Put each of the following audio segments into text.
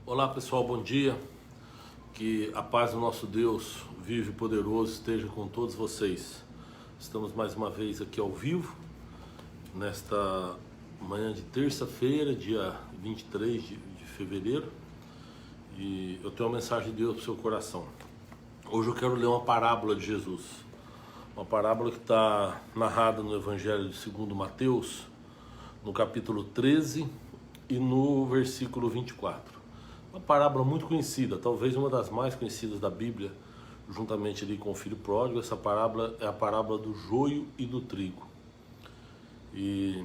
Olá pessoal, bom dia. Que a paz do nosso Deus, vivo e poderoso, esteja com todos vocês. Estamos mais uma vez aqui ao vivo, nesta manhã de terça-feira, dia 23 de fevereiro. E eu tenho uma mensagem de Deus para o seu coração. Hoje eu quero ler uma parábola de Jesus. Uma parábola que está narrada no Evangelho de segundo Mateus, no capítulo 13 e no versículo 24. Uma parábola muito conhecida, talvez uma das mais conhecidas da Bíblia, juntamente ali com o filho pródigo. Essa parábola é a parábola do joio e do trigo. E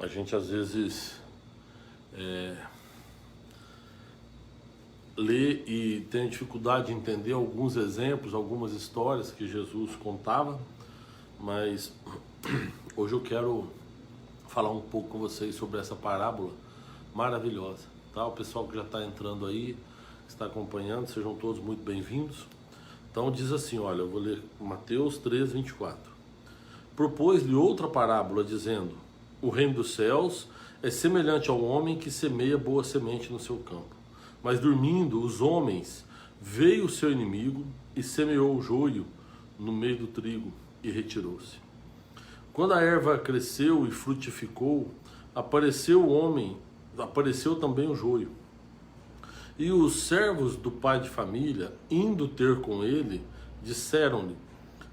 a gente às vezes lê e tem dificuldade de entender alguns exemplos, algumas histórias que Jesus contava, mas hoje eu quero falar um pouco com vocês sobre essa parábola maravilhosa. Tá? O pessoal que já está entrando aí, que está acompanhando, sejam todos muito bem-vindos. Então diz assim, olha, eu vou ler Mateus 13, 24. Propôs-lhe outra parábola, dizendo: o reino dos céus é semelhante ao homem que semeia boa semente no seu campo. Mas dormindo os homens, veio o seu inimigo e semeou o joio no meio do trigo e retirou-se. Quando a erva cresceu e frutificou, apareceu também o joio. E os servos do pai de família, indo ter com ele, disseram-lhe: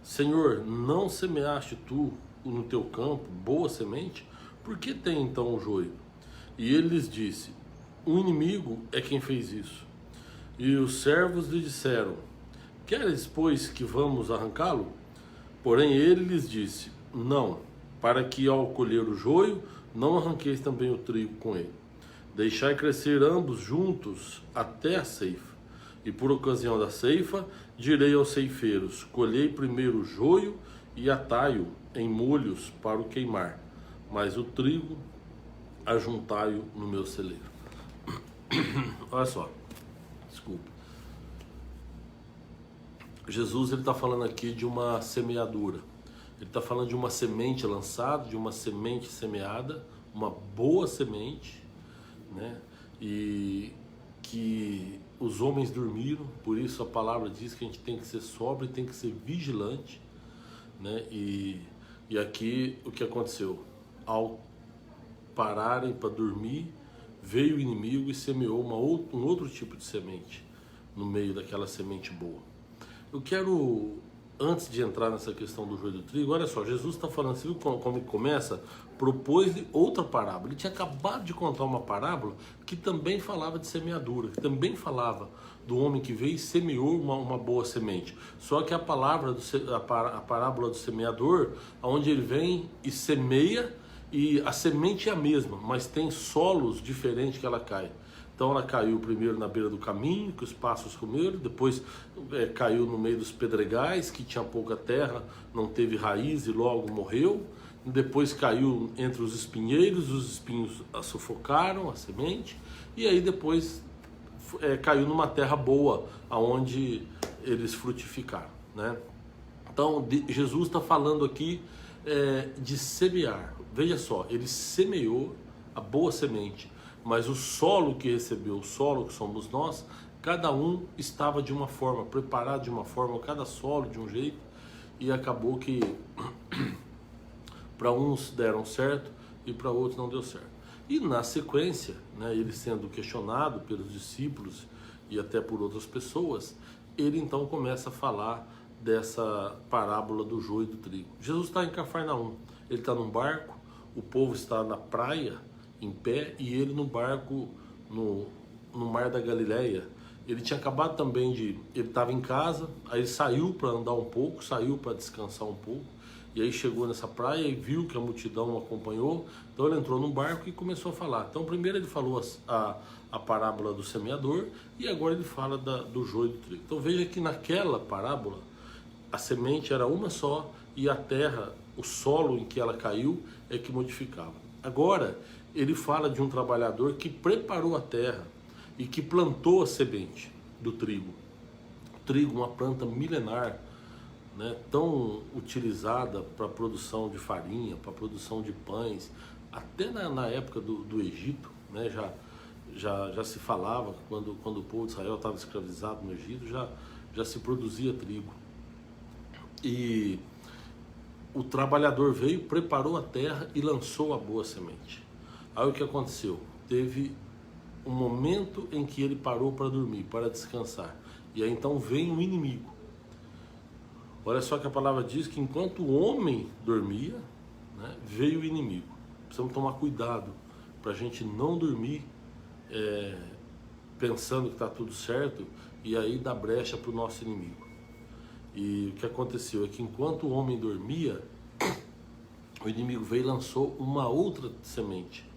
Senhor, não semeaste tu no teu campo boa semente? Por que tem então o joio? E ele lhes disse: o inimigo é quem fez isso. E os servos lhe disseram: queres, pois, que vamos arrancá-lo? Porém ele lhes disse: não, para que ao colher o joio, não arranqueis também o trigo com ele. Deixai crescer ambos juntos até a ceifa. E por ocasião da ceifa, direi aos ceifeiros: colhei primeiro o joio e atai-o em molhos para o queimar, mas o trigo ajuntai-o no meu celeiro. Olha só, desculpe. Jesus está falando aqui de uma semeadura. Ele está falando de uma semente lançada, de uma semente semeada, uma boa semente, né? E que os homens dormiram, por isso a palavra diz que a gente tem que ser sóbrio, tem que ser vigilante, né? E aqui o que aconteceu? Ao pararem para dormir, veio o inimigo e semeou um outro tipo de semente no meio daquela semente boa. Eu quero, antes de entrar nessa questão do joio e do trigo, olha só, Jesus está falando, você viu como ele começa? Propôs-lhe outra parábola. Ele tinha acabado de contar uma parábola que também falava de semeadura, que também falava do homem que veio e semeou uma boa semente. Só que a parábola do semeador, onde ele vem e semeia, e a semente é a mesma, mas tem solos diferentes que ela cai. Então ela caiu primeiro na beira do caminho, que os pássaros comeram, depois caiu no meio dos pedregais, que tinha pouca terra, não teve raiz e logo morreu. Depois caiu entre os espinheiros, os espinhos sufocaram a semente, e aí depois caiu numa terra boa, aonde eles frutificaram, né? Então Jesus está falando aqui de semear. Veja só, ele semeou a boa semente, mas o solo que recebeu, o solo que somos nós, cada um estava de uma forma, preparado de uma forma, cada solo de um jeito, e acabou que para uns deram certo e para outros não deu certo. E na sequência, né, ele sendo questionado pelos discípulos e até por outras pessoas, ele então começa a falar dessa parábola do joio e do trigo. Jesus está em Cafarnaum, ele está num barco, o povo está na praia, em pé, e ele no barco, no mar da Galileia. Ele tinha acabado também ele estava em casa, aí ele saiu para andar um pouco, saiu para descansar um pouco, e aí chegou nessa praia e viu que a multidão o acompanhou, então ele entrou no barco e começou a falar. Então primeiro ele falou a parábola do semeador, e agora ele fala do joio e do trigo. Então veja que naquela parábola, a semente era uma só, e a terra, o solo em que ela caiu, é que modificava. Agora, ele fala de um trabalhador que preparou a terra e que plantou a semente do trigo. O trigo, uma planta milenar, né, tão utilizada para a produção de farinha, para a produção de pães, até na época do Egito, né, já se falava, quando o povo de Israel estava escravizado no Egito, já se produzia trigo. E o trabalhador veio, preparou a terra e lançou a boa semente. Aí o que aconteceu? Teve um momento em que ele parou para dormir, para descansar. E aí então vem o inimigo. Olha só que a palavra diz que enquanto o homem dormia, né, veio o inimigo. Precisamos tomar cuidado para a gente não dormir pensando que está tudo certo e aí dar brecha para o nosso inimigo. E o que aconteceu é que enquanto o homem dormia, o inimigo veio e lançou uma outra semente,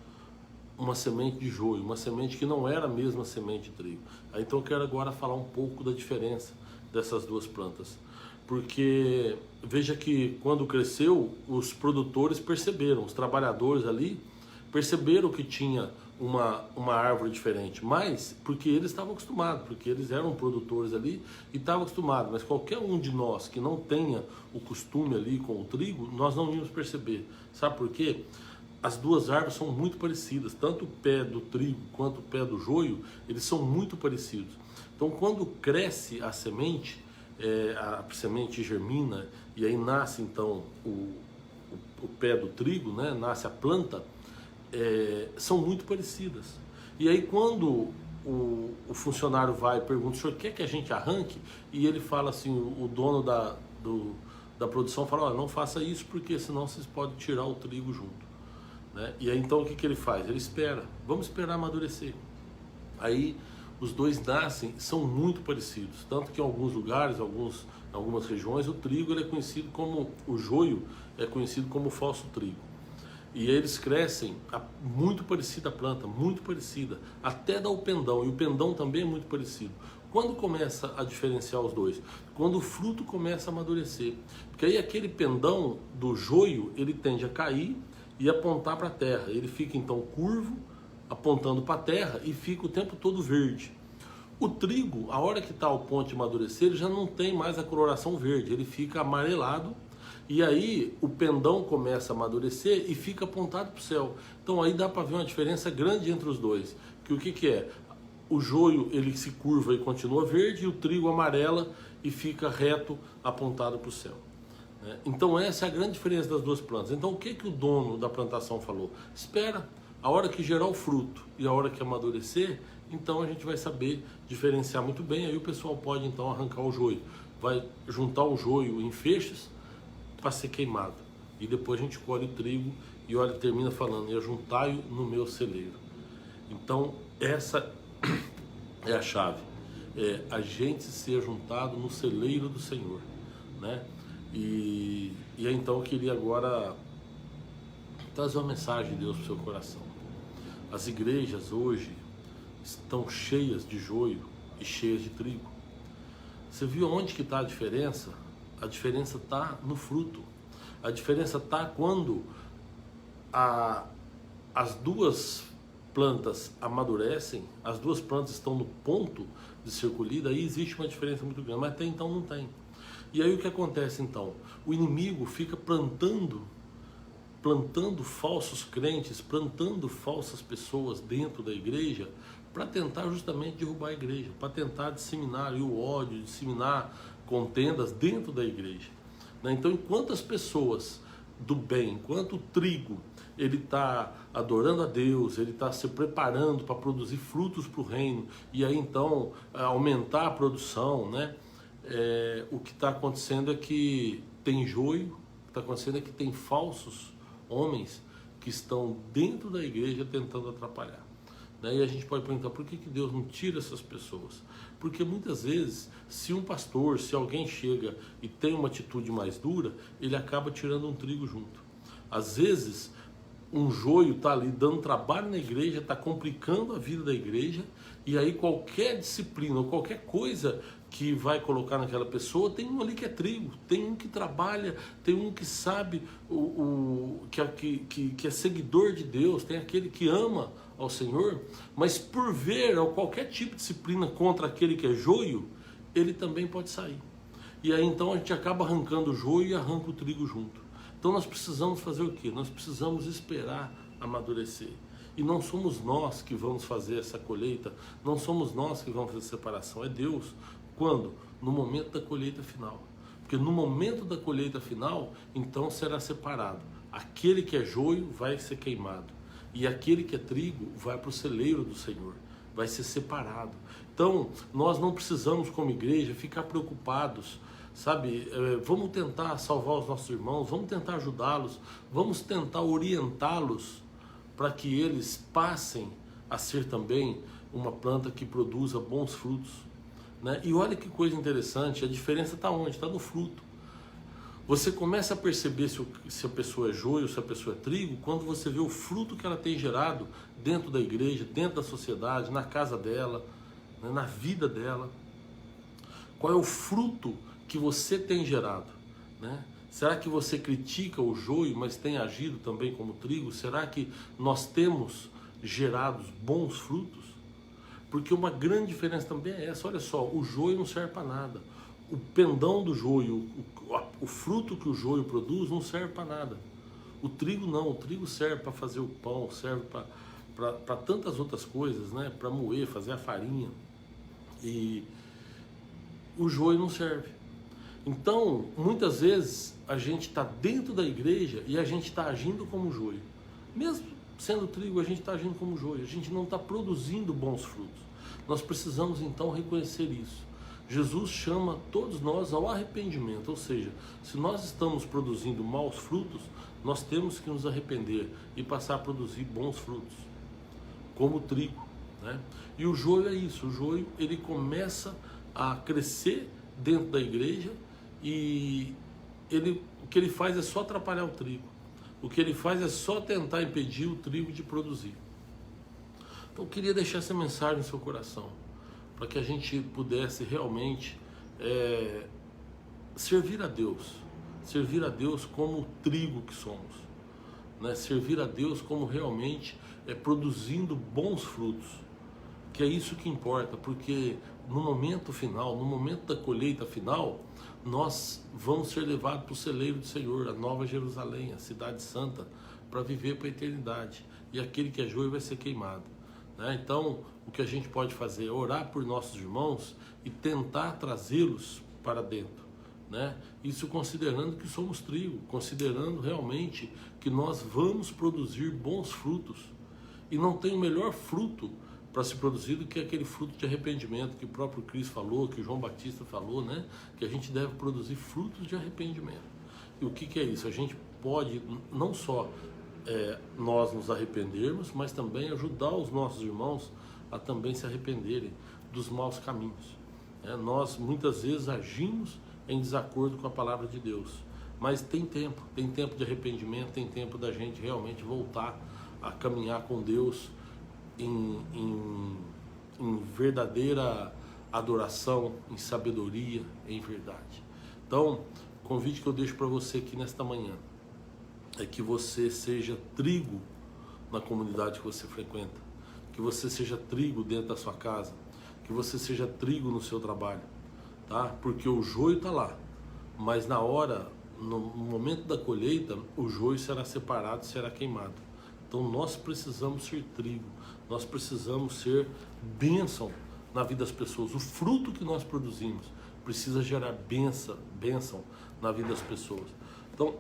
uma semente de joio, uma semente que não era a mesma semente de trigo. Aí, então eu quero agora falar um pouco da diferença dessas duas plantas. Porque veja que quando cresceu, os produtores perceberam, os trabalhadores ali perceberam que tinha uma árvore diferente, mas porque eles estavam acostumados, porque eles eram produtores ali e estavam acostumados, mas qualquer um de nós que não tenha o costume ali com o trigo, nós não íamos perceber. Sabe por quê? As duas árvores são muito parecidas, tanto o pé do trigo quanto o pé do joio, eles são muito parecidos. Então quando cresce a semente germina e aí nasce então o pé do trigo, né? Nasce a planta, são muito parecidas. E aí quando o funcionário vai e pergunta, o senhor quer que a gente arranque? E ele fala assim, o dono da produção fala, não faça isso porque senão vocês podem tirar o trigo junto. Né? E aí então o que ele faz? Ele espera, vamos esperar amadurecer. Aí os dois nascem, são muito parecidos, tanto que em alguns lugares, em algumas regiões, o trigo ele é conhecido como, o joio é conhecido como falso trigo. E eles crescem, muito parecida a planta, muito parecida, até dá o pendão, e o pendão também é muito parecido. Quando começa a diferenciar os dois? Quando o fruto começa a amadurecer, porque aí aquele pendão do joio, ele tende a cair e apontar para a terra, ele fica então curvo, apontando para a terra e fica o tempo todo verde. O trigo, a hora que está ao ponto de amadurecer, ele já não tem mais a coloração verde, ele fica amarelado e aí o pendão começa a amadurecer e fica apontado para o céu. Então aí dá para ver uma diferença grande entre os dois. Que o que é? O joio ele se curva e continua verde e o trigo amarela e fica reto apontado para o céu. Então essa é a grande diferença das duas plantas. Então o que o dono da plantação falou? Espera. A hora que gerar o fruto e a hora que amadurecer, então a gente vai saber diferenciar muito bem. Aí o pessoal pode então arrancar o joio, vai juntar o joio em feixes para ser queimado. E depois a gente colhe o trigo e olha, termina falando, e ajuntai-o no meu celeiro. Então essa é a chave, a gente ser juntado no celeiro do Senhor, né? E aí, então eu queria agora trazer uma mensagem de Deus para o seu coração. As igrejas hoje estão cheias de joio e cheias de trigo. Você viu onde que está a diferença? A diferença está no fruto. A diferença está quando as duas plantas amadurecem, as duas plantas estão no ponto de ser colhida, aí existe uma diferença muito grande, mas até então não tem. E aí o que acontece então? O inimigo fica plantando falsos crentes, plantando falsas pessoas dentro da igreja para tentar justamente derrubar a igreja, para tentar disseminar o ódio, disseminar contendas dentro da igreja. Então, enquanto as pessoas do bem, enquanto o trigo ele está adorando a Deus, ele está se preparando para produzir frutos para o reino, e aí então aumentar a produção, né? O que está acontecendo é que tem joio, o que está acontecendo é que tem falsos homens que estão dentro da igreja tentando atrapalhar. E a gente pode perguntar, por que Deus não tira essas pessoas? Porque muitas vezes, se um pastor, se alguém chega e tem uma atitude mais dura, ele acaba tirando um trigo junto. Às vezes, um joio está ali dando trabalho na igreja, está complicando a vida da igreja, e aí qualquer disciplina ou qualquer coisa que vai colocar naquela pessoa, tem um ali que é trigo, tem um que trabalha, tem um que sabe, que é seguidor de Deus, tem aquele que ama ao Senhor, mas por ver ou qualquer tipo de disciplina contra aquele que é joio, ele também pode sair. E aí então a gente acaba arrancando o joio e arranca o trigo junto. Então nós precisamos fazer o quê? Nós precisamos esperar amadurecer. E não somos nós que vamos fazer essa colheita, não somos nós que vamos fazer separação, é Deus. Quando? No momento da colheita final. Porque no momento da colheita final, então será separado. Aquele que é joio vai ser queimado, e aquele que é trigo vai para o celeiro do Senhor, vai ser separado. Então, nós não precisamos, como igreja, ficar preocupados, sabe? Vamos tentar salvar os nossos irmãos, vamos tentar ajudá-los, vamos tentar orientá-los para que eles passem a ser também uma planta que produza bons frutos, né? E olha que coisa interessante, a diferença está onde? Está no fruto. Você começa a perceber se a pessoa é joio, se a pessoa é trigo, quando você vê o fruto que ela tem gerado dentro da igreja, dentro da sociedade, na casa dela, né, na vida dela. Qual é o fruto que você tem gerado, né? Será que você critica o joio, mas tem agido também como trigo? Será que nós temos gerado bons frutos? Porque uma grande diferença também é essa. Olha só, o joio não serve para nada. O pendão do joio, o fruto que o joio produz não serve para nada. O trigo não, o trigo serve para fazer o pão, serve para tantas outras coisas, né? Para moer, fazer a farinha. E o joio não serve. Então, muitas vezes a gente está dentro da igreja e a gente está agindo como joio. Mesmo sendo trigo, a gente está agindo como joio. A gente não está produzindo bons frutos. Nós precisamos então reconhecer isso. Jesus chama todos nós ao arrependimento, ou seja, se nós estamos produzindo maus frutos, nós temos que nos arrepender e passar a produzir bons frutos, como o trigo, né? E o joio é isso, o joio ele começa a crescer dentro da igreja e o que ele faz é só atrapalhar o trigo, o que ele faz é só tentar impedir o trigo de produzir. Então eu queria deixar essa mensagem no seu coração, para que a gente pudesse realmente servir a Deus como o trigo que somos, né? Servir a Deus como realmente produzindo bons frutos, que é isso que importa, porque no momento final, no momento da colheita final, nós vamos ser levados para o celeiro do Senhor, a Nova Jerusalém, a Cidade Santa, para viver para a eternidade, e aquele que é joio vai ser queimado, né? Então, o que a gente pode fazer é orar por nossos irmãos e tentar trazê-los para dentro, né? Isso considerando que somos trigo, considerando realmente que nós vamos produzir bons frutos. E não tem o melhor fruto para se produzir do que aquele fruto de arrependimento que o próprio Cristo falou, que o João Batista falou, né? Que a gente deve produzir frutos de arrependimento. E o que é isso? A gente pode não só nós nos arrependermos, mas também ajudar os nossos irmãos a também se arrependerem dos maus caminhos. Nós muitas vezes agimos em desacordo com a palavra de Deus, mas tem tempo de arrependimento, tem tempo da gente realmente voltar a caminhar com Deus em verdadeira adoração, em sabedoria, em verdade. Então, o convite que eu deixo para você aqui nesta manhã é que você seja trigo na comunidade que você frequenta, que você seja trigo dentro da sua casa, que você seja trigo no seu trabalho, tá? Porque o joio está lá, mas na hora, no momento da colheita, o joio será separado, será queimado. Então nós precisamos ser trigo, nós precisamos ser bênção na vida das pessoas. O fruto que nós produzimos precisa gerar bênção na vida das pessoas. Então,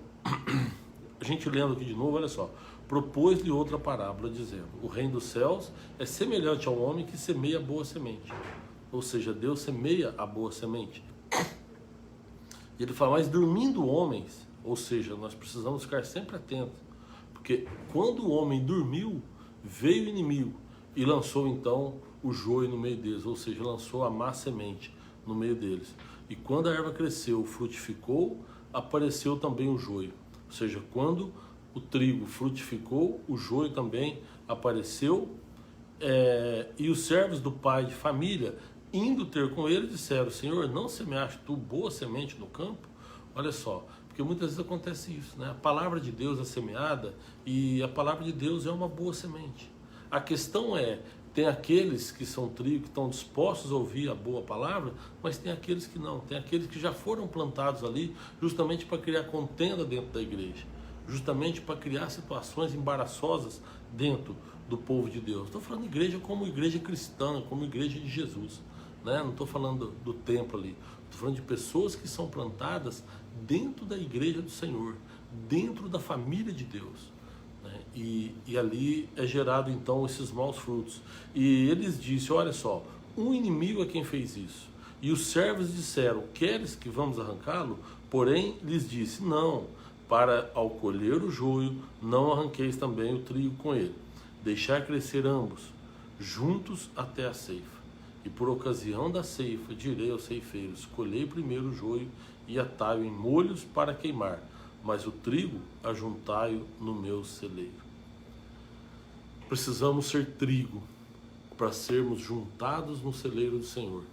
a gente lendo aqui de novo, olha só. Propôs-lhe outra parábola, dizendo: o reino dos céus é semelhante ao homem que semeia a boa semente. Ou seja, Deus semeia a boa semente. E ele fala, mas dormindo homens, ou seja, nós precisamos ficar sempre atentos, porque quando o homem dormiu, veio o inimigo e lançou então o joio no meio deles, ou seja, lançou a má semente no meio deles. E quando a erva cresceu, frutificou, apareceu também o joio. Ou seja, quando o trigo frutificou, o joio também apareceu, e os servos do pai de família, indo ter com ele, disseram: Senhor, não semeaste tu boa semente no campo? Olha só, porque muitas vezes acontece isso, né? A palavra de Deus é semeada e a palavra de Deus é uma boa semente. A questão tem aqueles que são trigo, que estão dispostos a ouvir a boa palavra, mas tem aqueles que não, tem aqueles que já foram plantados ali justamente para criar contenda dentro da igreja, justamente para criar situações embaraçosas dentro do povo de Deus. Estou falando igreja como igreja cristã, como igreja de Jesus, né? Não estou falando do templo ali. Estou falando de pessoas que são plantadas dentro da igreja do Senhor, dentro da família de Deus, né? E ali é gerado então esses maus frutos. E eles disseram, olha só, um inimigo é quem fez isso. E os servos disseram, queres que vamos arrancá-lo? Porém lhes disse, não, para ao colher o joio, não arranqueis também o trigo com ele. Deixar crescer ambos, juntos até a ceifa. E por ocasião da ceifa, direi aos ceifeiros, colhei primeiro o joio e atai-o em molhos para queimar, mas o trigo ajuntai-o no meu celeiro. Precisamos ser trigo para sermos juntados no celeiro do Senhor,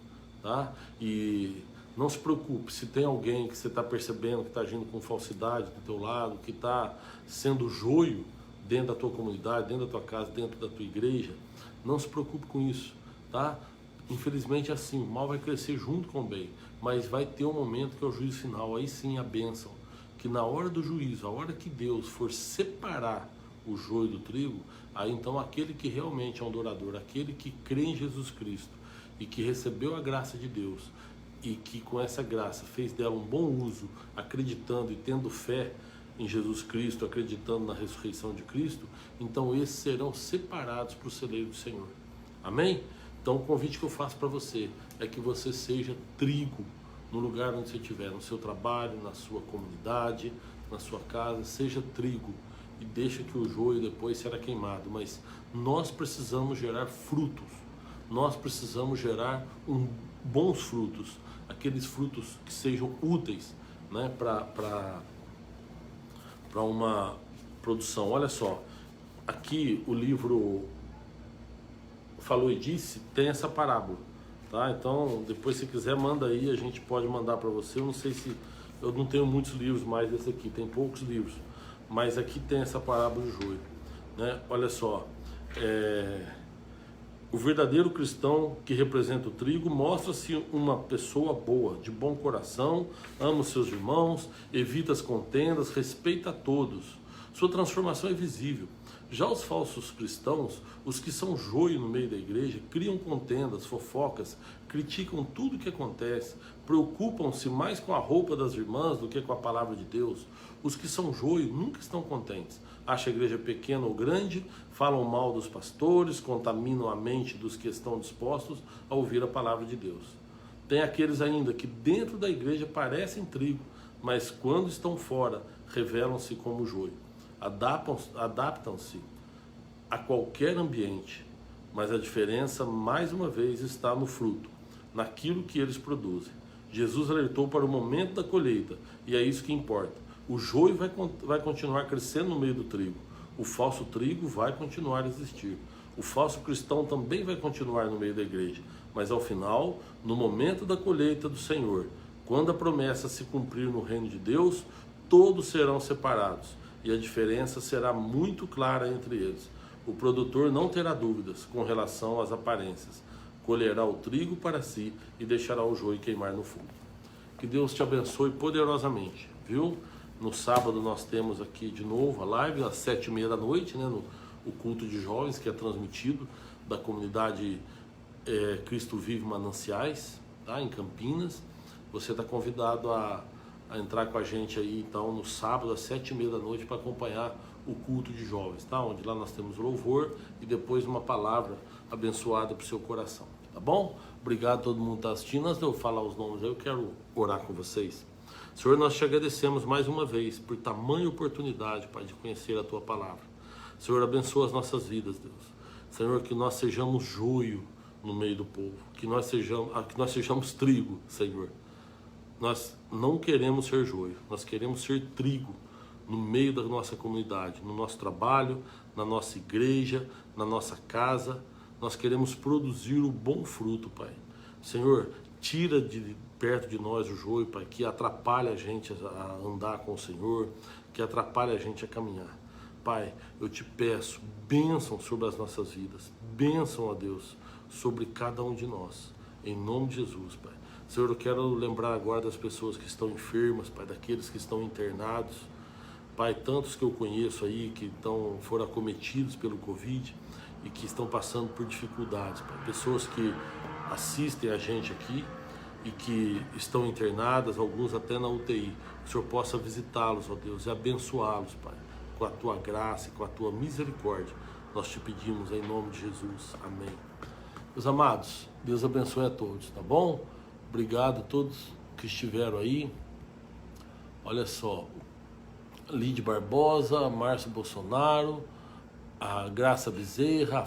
tá? E não se preocupe, se tem alguém que você está percebendo que está agindo com falsidade do teu lado, que está sendo joio dentro da tua comunidade, dentro da tua casa, dentro da tua igreja, não se preocupe com isso, tá? Infelizmente é assim, o mal vai crescer junto com o bem, mas vai ter um momento que é o juízo final, aí sim a bênção, que na hora do juízo, a hora que Deus for separar o joio do trigo, aí então aquele que realmente é um adorador, aquele que crê em Jesus Cristo e que recebeu a graça de Deus e que com essa graça fez dela um bom uso, acreditando e tendo fé em Jesus Cristo, acreditando na ressurreição de Cristo, então esses serão separados para o celeiro do Senhor. Amém? Então o convite que eu faço para você é que você seja trigo no lugar onde você estiver, no seu trabalho, na sua comunidade, na sua casa, seja trigo e deixa que o joio depois será queimado, mas nós precisamos gerar frutos, nós precisamos gerar bons frutos, aqueles frutos que sejam úteis, né, para uma produção. Olha só, aqui o livro Falou e Disse tem essa parábola, tá? Então depois se quiser manda aí, a gente pode mandar para você. Eu não sei se, eu não tenho muitos livros mais desse aqui, tem poucos livros, mas aqui tem essa parábola do joio, né? Olha só, o verdadeiro cristão que representa o trigo mostra-se uma pessoa boa, de bom coração, ama os seus irmãos, evita as contendas, respeita a todos. Sua transformação é visível. Já os falsos cristãos, os que são joio no meio da igreja, criam contendas, fofocas, criticam tudo o que acontece, preocupam-se mais com a roupa das irmãs do que com a palavra de Deus. Os que são joio nunca estão contentes. Acham a igreja pequena ou grande, falam mal dos pastores, contaminam a mente dos que estão dispostos a ouvir a palavra de Deus. Tem aqueles ainda que dentro da igreja parecem trigo, mas quando estão fora, revelam-se como joio. Adaptam-se a qualquer ambiente, mas a diferença, mais uma vez, está no fruto, naquilo que eles produzem. Jesus alertou para o momento da colheita, e é isso que importa. O joio vai continuar crescendo no meio do trigo, o falso trigo vai continuar a existir. O falso cristão também vai continuar no meio da igreja, mas ao final, no momento da colheita do Senhor, quando a promessa se cumprir no reino de Deus, todos serão separados. E a diferença será muito clara entre eles. O produtor não terá dúvidas com relação às aparências. Colherá o trigo para si e deixará o joio queimar no fogo. Que Deus te abençoe poderosamente, viu? No sábado nós temos aqui de novo a live às 7h30 da noite, né? O culto de jovens que é transmitido da comunidade Cristo Vive Mananciais, tá? Em Campinas. Você está convidado a entrar com a gente aí então no sábado às 7h30 da noite para acompanhar o culto de jovens, tá? Onde lá nós temos louvor e depois uma palavra abençoada para o seu coração, tá bom? Obrigado a todo mundo que está assistindo. Antes de eu falar os nomes aí, eu quero orar com vocês. Senhor, nós te agradecemos mais uma vez por tamanha oportunidade, Pai, de conhecer a Tua Palavra. Senhor, abençoa as nossas vidas, Deus. Senhor, que nós sejamos joio no meio do povo, que nós sejamos trigo, Senhor. Nós não queremos ser joio, nós queremos ser trigo no meio da nossa comunidade, no nosso trabalho, na nossa igreja, na nossa casa. Nós queremos produzir o bom fruto, Pai. Senhor, tira de perto de nós o joio, Pai, que atrapalha a gente a andar com o Senhor, que atrapalha a gente a caminhar. Pai, eu te peço, bênção sobre as nossas vidas, bênção a Deus sobre cada um de nós, em nome de Jesus, Pai. Senhor, eu quero lembrar agora das pessoas que estão enfermas, Pai, daqueles que estão internados, Pai, tantos que eu conheço aí que foram acometidos pelo Covid, e que estão passando por dificuldades, Pai. Pessoas que assistem a gente aqui e que estão internadas, alguns até na UTI. Que o Senhor possa visitá-los, ó Deus, e abençoá-los, Pai, com a Tua graça e com a Tua misericórdia. Nós te pedimos em nome de Jesus. Amém. Meus amados, Deus abençoe a todos, tá bom? Obrigado a todos que estiveram aí. Olha só, Lide Barbosa, Márcio Bolsonaro, a Graça Bezerra, a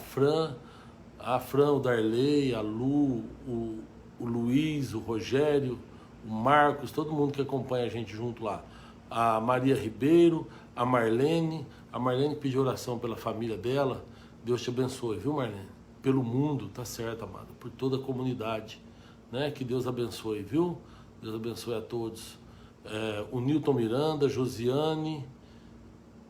Fran, o Darley, a Lu, o Luiz, o Rogério, o Marcos, todo mundo que acompanha a gente junto lá. A Maria Ribeiro, a Marlene pediu oração pela família dela. Deus te abençoe, viu, Marlene? Pelo mundo, tá certo, amado, por toda a comunidade, né? Que Deus abençoe, viu? Deus abençoe a todos. O Nilton Miranda, Josiane,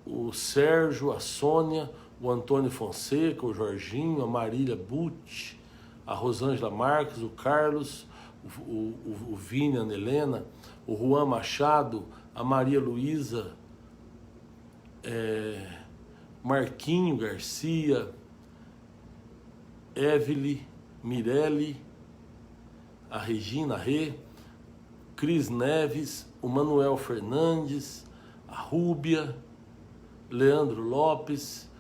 o Sérgio, a Sônia, o Antônio Fonseca, o Jorginho, a Marília Butti, a Rosângela Marques, o Carlos, o Vini, a Helena, o Juan Machado, a Maria Luísa, Marquinho Garcia, Evelyn, Mirelle, a Regina Rê, Cris Neves, o Manuel Fernandes, a Rúbia, Leandro Lopes,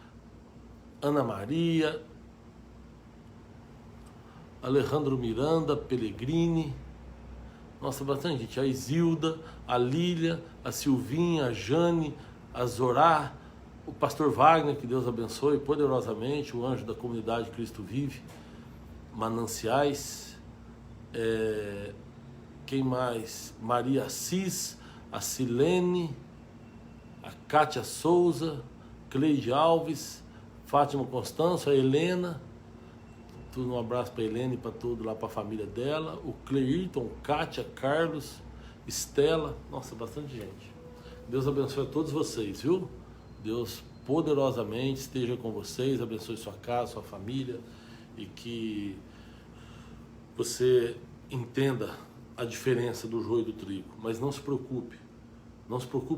Ana Maria, Alejandro Miranda, Pellegrini, nossa, bastante gente, a Isilda, a Lília, a Silvinha, a Jane, a Zorá, o pastor Wagner, que Deus abençoe poderosamente, o anjo da comunidade Cristo Vive, Mananciais, quem mais? Maria Assis, a Silene, a Kátia Souza, Cleide Alves, Fátima Constância, a Helena, tudo um abraço para a Helena e para tudo lá, para a família dela, o Cleirton, Kátia, Carlos, Estela, nossa, bastante gente. Deus abençoe a todos vocês, viu? Deus poderosamente esteja com vocês, abençoe sua casa, sua família, e que você entenda a diferença do joio e do trigo, mas não se preocupe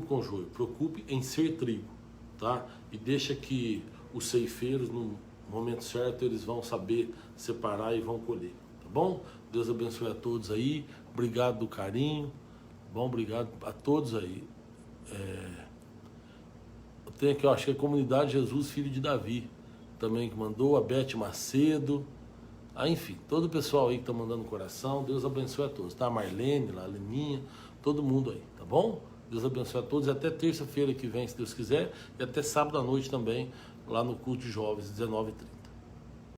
com o joio, preocupe em ser trigo, tá? E deixa que os ceifeiros, no momento certo, eles vão saber separar e vão colher, tá bom? Deus abençoe a todos aí, obrigado do carinho, tá bom? Obrigado a todos aí. Eu tenho aqui, eu acho que é a comunidade Jesus Filho de Davi, também que mandou, a Beth Macedo, enfim, todo o pessoal aí que tá mandando coração, Deus abençoe a todos, tá? A Marlene, lá, a Leninha, todo mundo aí, tá bom? Deus abençoe a todos e até terça-feira que vem, se Deus quiser, e até sábado à noite também, lá no culto de jovens, 19h30.